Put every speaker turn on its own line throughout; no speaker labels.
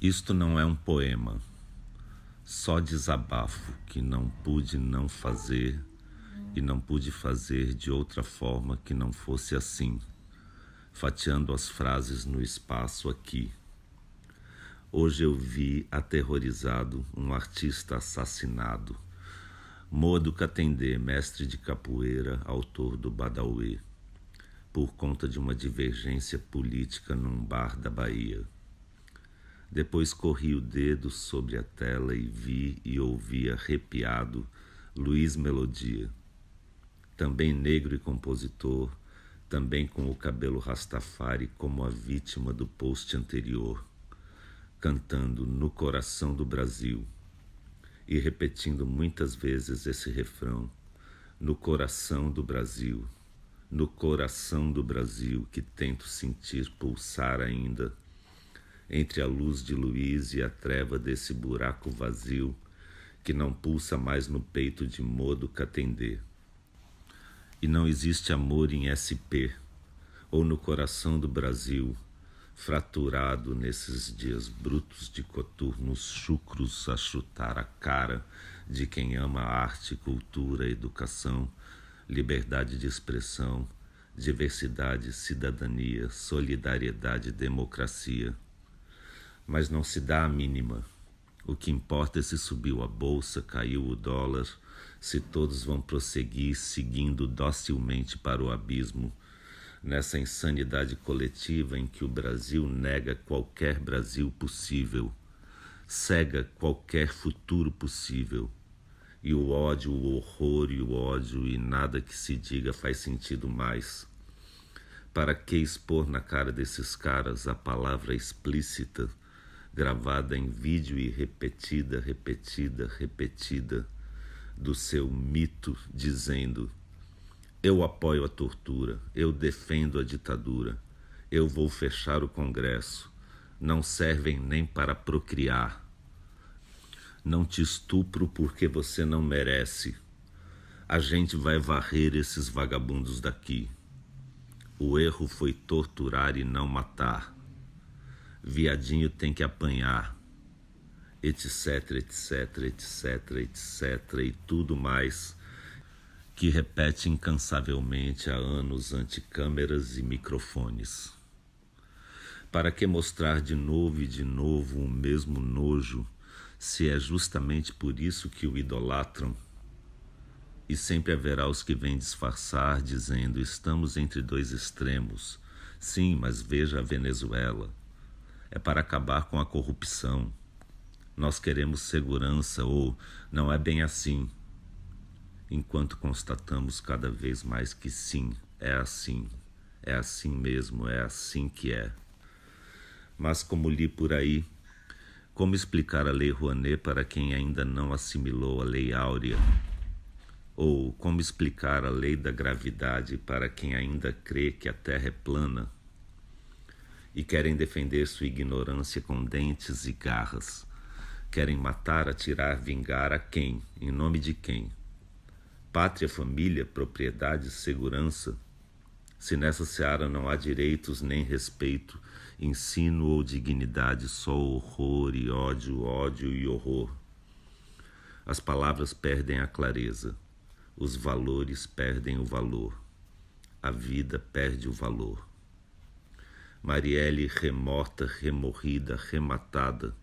Isto não é um poema, só desabafo que não pude não fazer e não pude fazer de outra forma que não fosse assim, fatiando as frases no espaço aqui. Hoje eu vi aterrorizado um artista assassinado, Modo Katendê, mestre de capoeira, autor do Badauê, por conta de uma divergência política num bar da Bahia. Depois corri o dedo sobre a tela e vi e ouvi arrepiado Luiz Melodia, também negro e compositor, também com o cabelo rastafari como a vítima do post anterior, cantando No Coração do Brasil e repetindo muitas vezes esse refrão, no coração do Brasil, no coração do Brasil que tento sentir pulsar ainda, entre a luz de Luiz e a treva desse buraco vazio que não pulsa mais no peito de Modo Katendê. E não existe amor em SP, ou no coração do Brasil, fraturado nesses dias brutos de coturnos chucros a chutar a cara de quem ama arte, cultura, educação, liberdade de expressão, diversidade, cidadania, solidariedade, democracia. Mas não se dá a mínima. O que importa é se subiu a bolsa, caiu o dólar, se todos vão prosseguir seguindo docilmente para o abismo, nessa insanidade coletiva em que o Brasil nega qualquer Brasil possível, cega qualquer futuro possível, e o ódio, o horror e o ódio e nada que se diga faz sentido mais. Para que expor na cara desses caras a palavra explícita, gravada em vídeo e repetida, do seu mito, dizendo: eu apoio a tortura, eu defendo a ditadura, eu vou fechar o Congresso, não servem nem para procriar. Não te estupro porque você não merece. A gente vai varrer esses vagabundos daqui. O erro foi torturar e não matar. Viadinho tem que apanhar, etc, etc, etc, etc e tudo mais que repete incansavelmente há anos ante câmeras e microfones. Para que mostrar de novo e de novo o mesmo nojo, se é justamente por isso que o idolatram? E sempre haverá os que vêm disfarçar, dizendo: estamos entre dois extremos. Sim, mas veja a Venezuela. É para acabar com a corrupção. Nós queremos segurança, ou não é bem assim. Enquanto constatamos cada vez mais que sim, é assim mesmo, é assim que é. Mas como li por aí, como explicar a Lei Rouanet para quem ainda não assimilou a Lei Áurea? Ou como explicar a Lei da Gravidade para quem ainda crê que a Terra é plana? E querem defender sua ignorância com dentes e garras. Querem matar, atirar, vingar a quem? Em nome de quem? Pátria, família, propriedade, segurança? Se nessa seara não há direitos nem respeito, ensino ou dignidade, só horror e ódio, ódio e horror. As palavras perdem a clareza, os valores perdem o valor, a vida perde o valor. Marielle remorta, remorrida, rematada,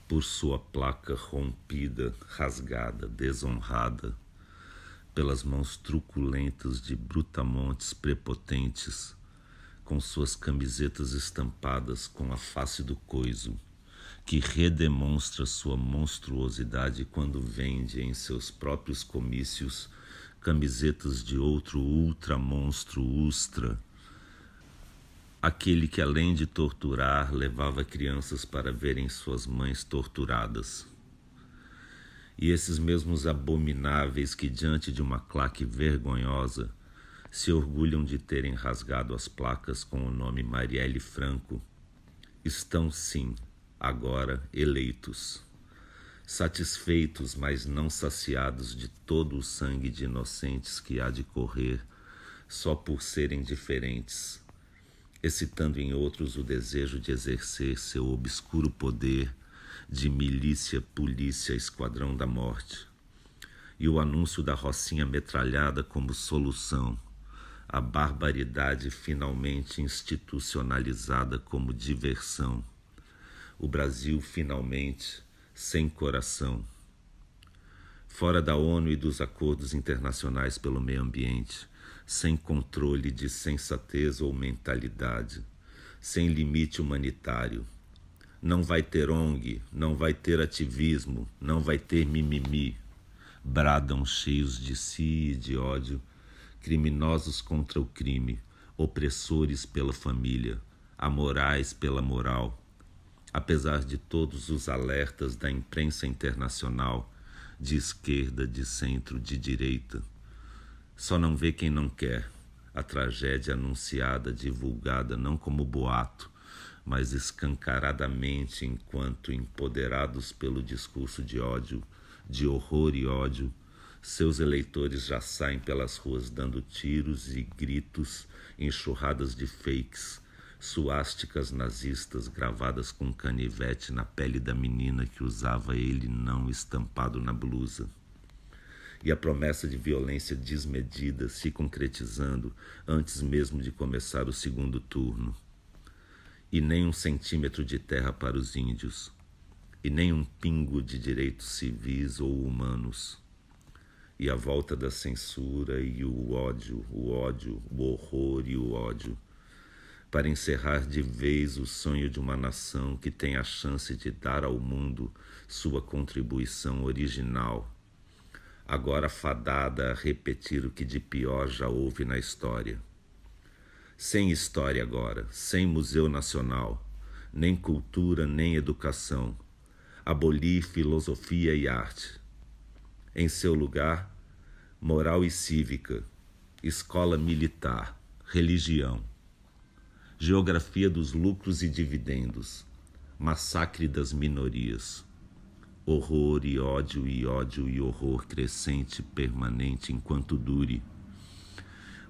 por sua placa rompida, rasgada, desonrada, pelas mãos truculentas de brutamontes prepotentes, com suas camisetas estampadas com a face do coiso, que redemonstra sua monstruosidade quando vende em seus próprios comícios camisetas de outro ultramonstro ustra, aquele que, além de torturar, levava crianças para verem suas mães torturadas. E esses mesmos abomináveis que, diante de uma claque vergonhosa, se orgulham de terem rasgado as placas com o nome Marielle Franco, estão, sim, agora eleitos. Satisfeitos, mas não saciados de todo o sangue de inocentes que há de correr só por serem diferentes. excitando em outros o desejo de exercer seu obscuro poder de milícia, polícia, esquadrão da morte, e o anúncio da rocinha metralhada como solução, a barbaridade finalmente institucionalizada como diversão, o Brasil finalmente sem coração. Fora da ONU e dos acordos internacionais pelo meio ambiente, sem controle de sensatez ou mentalidade, sem limite humanitário. Não vai ter ONG, não vai ter ativismo, não vai ter mimimi. Bradam cheios de si e de ódio, criminosos contra o crime, opressores pela família, amorais pela moral. Apesar de todos os alertas da imprensa internacional, de esquerda, de centro, de direita, só não vê quem não quer a tragédia anunciada, divulgada não como boato, mas escancaradamente enquanto empoderados pelo discurso de ódio, de horror e ódio, seus eleitores já saem pelas ruas dando tiros e gritos, enxurradas de fakes, suásticas nazistas gravadas com canivete na pele da menina que usava ele não estampado na blusa. E a promessa de violência desmedida se concretizando antes mesmo de começar o segundo turno. E nem 1 centímetro de terra para os índios, e nem um pingo de direitos civis ou humanos. E a volta da censura e o ódio, o horror e o ódio, para encerrar de vez o sonho de uma nação que tem a chance de dar ao mundo sua contribuição original, agora fadada a repetir o que de pior já houve na história. Sem história agora, sem Museu Nacional, nem cultura, nem educação. Abolir filosofia e arte. Em seu lugar, moral e cívica, escola militar, religião, geografia dos lucros e dividendos, massacre das minorias, horror e ódio e horror crescente, permanente enquanto dure.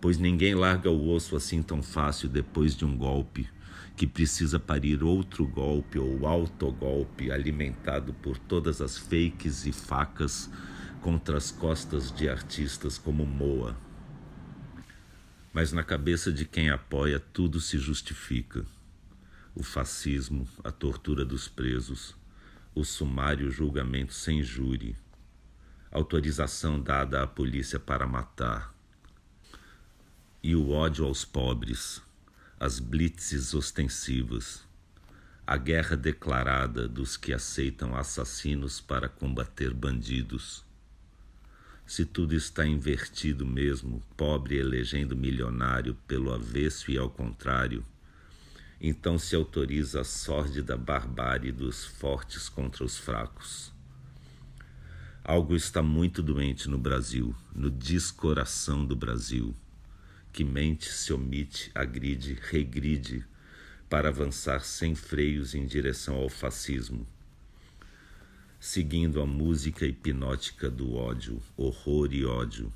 Pois ninguém larga o osso assim tão fácil depois de um golpe, que precisa parir outro golpe ou autogolpe alimentado por todas as fakes e facas contra as costas de artistas como Moa. Mas na cabeça de quem apoia tudo se justifica. O fascismo, a tortura dos presos, o sumário julgamento sem júri, autorização dada à polícia para matar, e o ódio aos pobres, as blitzes ostensivas, a guerra declarada dos que aceitam assassinos para combater bandidos. Se tudo está invertido mesmo, pobre elegendo milionário pelo avesso e ao contrário, então se autoriza a sórdida barbárie dos fortes contra os fracos. Algo está muito doente no Brasil, no descoração do Brasil, que mente, se omite, agride, regride, para avançar sem freios em direção ao fascismo, seguindo a música hipnótica do ódio, horror e ódio,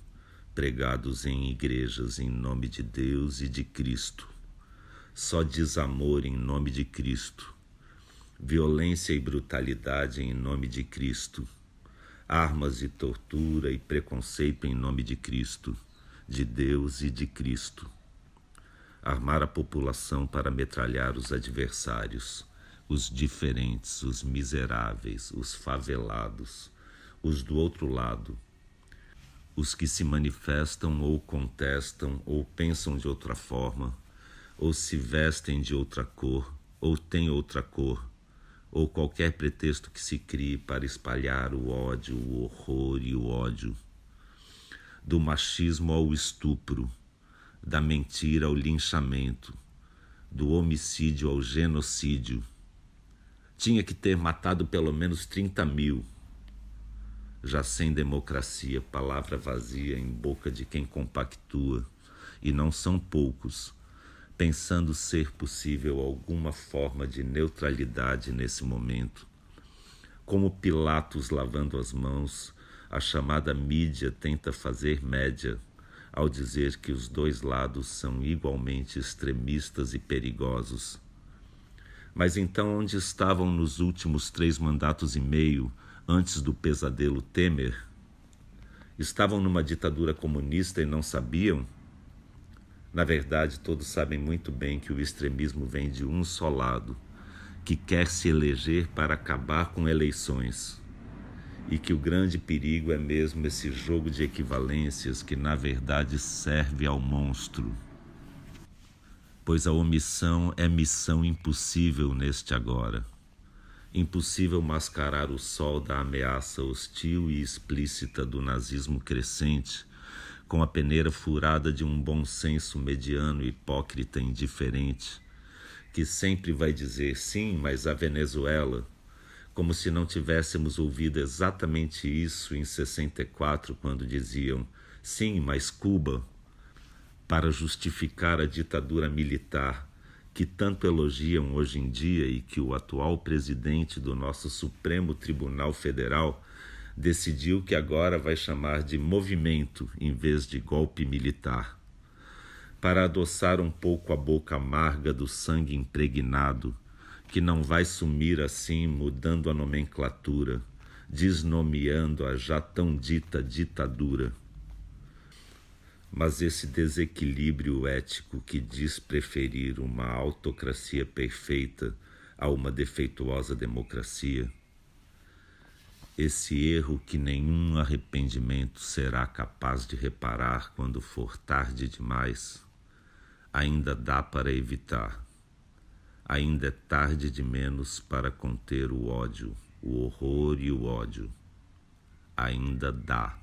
pregados em igrejas em nome de Deus e de Cristo. Só desamor em nome de Cristo, violência e brutalidade em nome de Cristo, armas e tortura e preconceito em nome de Cristo, de Deus e de Cristo. Armar a população para metralhar os adversários, os diferentes, os miseráveis, os favelados, os do outro lado, os que se manifestam ou contestam ou pensam de outra forma, ou se vestem de outra cor, ou têm outra cor, ou qualquer pretexto que se crie para espalhar o ódio, o horror e o ódio. Do machismo ao estupro, da mentira ao linchamento, do homicídio ao genocídio. Tinha que ter matado pelo menos 30 mil. Já sem democracia, palavra vazia em boca de quem compactua, e não são poucos, pensando ser possível alguma forma de neutralidade nesse momento. Como Pilatos lavando as mãos, a chamada mídia tenta fazer média, ao dizer que os dois lados são igualmente extremistas e perigosos. Mas então onde estavam nos últimos 3 mandatos e meio, antes do pesadelo Temer? Estavam numa ditadura comunista e não sabiam? Na verdade, todos sabem muito bem que o extremismo vem de um só lado, que quer se eleger para acabar com eleições. E que o grande perigo é mesmo esse jogo de equivalências que, na verdade, serve ao monstro. Pois a omissão é missão impossível neste agora. Impossível mascarar o sol da ameaça hostil e explícita do nazismo crescente com a peneira furada de um bom senso mediano, hipócrita, indiferente, que sempre vai dizer sim, mas a Venezuela, como se não tivéssemos ouvido exatamente isso em 64, quando diziam sim, mas Cuba, para justificar a ditadura militar que tanto elogiam hoje em dia e que o atual presidente do nosso Supremo Tribunal Federal decidiu que agora vai chamar de movimento em vez de golpe militar, para adoçar um pouco a boca amarga do sangue impregnado, que não vai sumir assim mudando a nomenclatura, desnomeando a já tão dita ditadura. Mas esse desequilíbrio ético que diz preferir uma autocracia perfeita a uma defeituosa democracia, esse erro que nenhum arrependimento será capaz de reparar quando for tarde demais, ainda dá para evitar. Ainda é tarde de menos para conter o ódio, o horror e o ódio. Ainda dá.